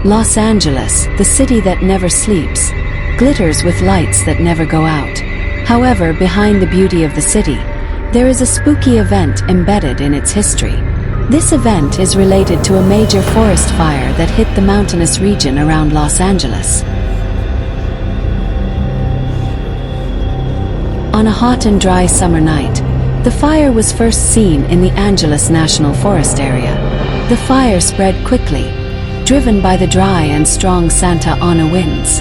Los Angeles, the city that never sleeps, glitters with lights that never go out. However, behind the beauty of the city, there is a spooky event embedded in its history. This event is related to a major forest fire that hit the mountainous region around Los Angeles. On a hot and dry summer night, the fire was first seen in the Angeles National Forest area. The fire spread quickly, driven by the dry and strong Santa Ana winds.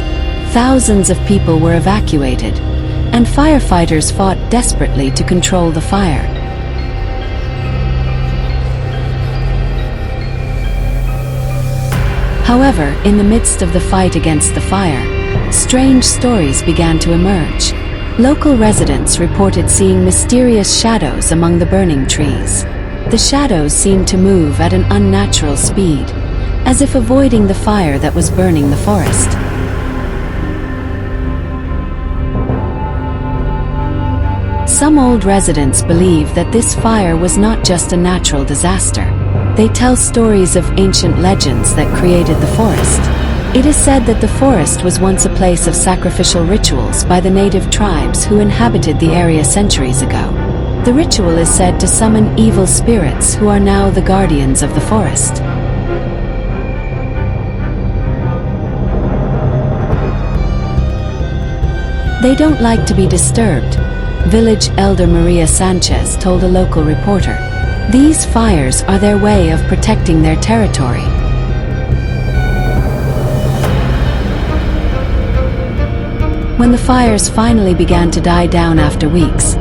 Thousands of people were evacuated, and firefighters fought desperately to control the fire. However, in the midst of the fight against the fire, strange stories began to emerge. Local residents reported seeing mysterious shadows among the burning trees. The shadows seemed to move at an unnatural speed, as if avoiding the fire that was burning the forest. Some old residents believe that this fire was not just a natural disaster. They tell stories of ancient legends that created the forest. It is said that the forest was once a place of sacrificial rituals by the native tribes who inhabited the area centuries ago. The ritual is said to summon evil spirits who are now the guardians of the forest. They don't like to be disturbed, village elder Maria Sanchez told a local reporter. These fires are their way of protecting their territory. When the fires finally began to die down after weeks,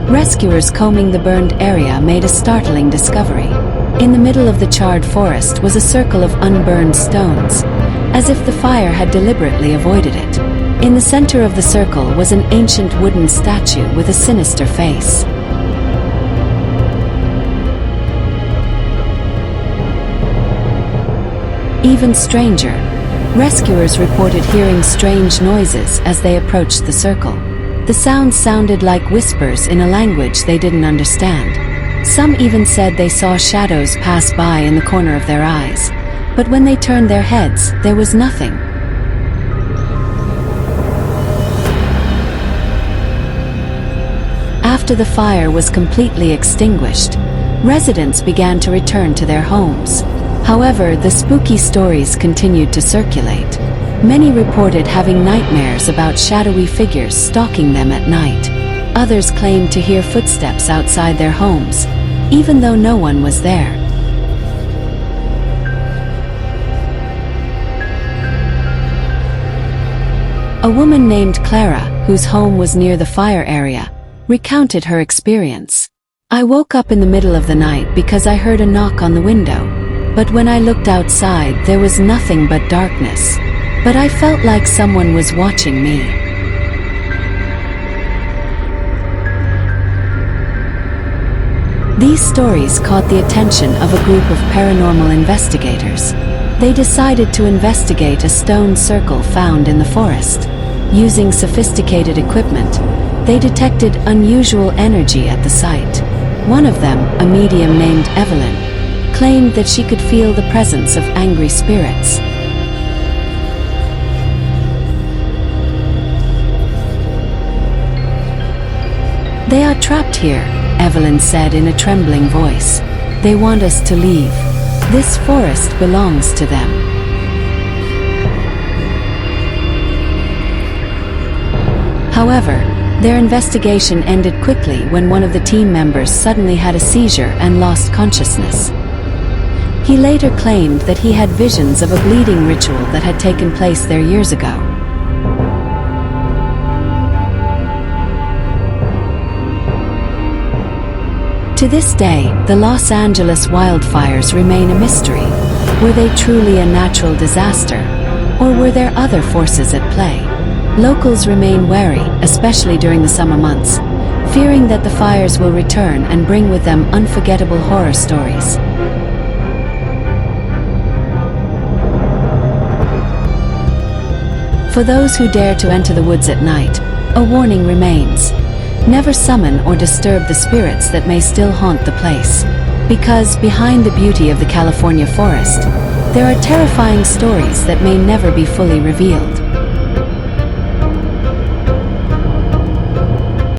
rescuers combing the burned area made a startling discovery. In the middle of the charred forest was a circle of unburned stones, as if the fire had deliberately avoided it. In the center of the circle was an ancient wooden statue with a sinister face. Even stranger, rescuers reported hearing strange noises as they approached the circle. The sounds sounded like whispers in a language they didn't understand. Some even said they saw shadows pass by in the corner of their eyes, but when they turned their heads, there was nothing. After the fire was completely extinguished, residents began to return to their homes. However, the spooky stories continued to circulate. Many reported having nightmares about shadowy figures stalking them at night. Others claimed to hear footsteps outside their homes, even though no one was there. A woman named Clara, whose home was near the fire area, recounted her experience. "I woke up in the middle of the night because I heard a knock on the window. But when I looked outside, there was nothing but darkness. But I felt like someone was watching me." These stories caught the attention of a group of paranormal investigators. They decided to investigate a stone circle found in the forest. Using sophisticated equipment, they detected unusual energy at the site. One of them, a medium named Evelyn, claimed that she could feel the presence of angry spirits. "They are trapped here," Evelyn said in a trembling voice. "They want us to leave. This forest belongs to them." However, their investigation ended quickly when one of the team members suddenly had a seizure and lost consciousness. He later claimed that he had visions of a bleeding ritual that had taken place there years ago. To this day, the Los Angeles wildfires remain a mystery. Were they truly a natural disaster, or were there other forces at play? Locals remain wary, especially during the summer months, fearing that the fires will return and bring with them unforgettable horror stories. For those who dare to enter the woods at night, a warning remains. Never summon or disturb the spirits that may still haunt the place. Because behind the beauty of the California forest, There are terrifying stories that may never be fully revealed.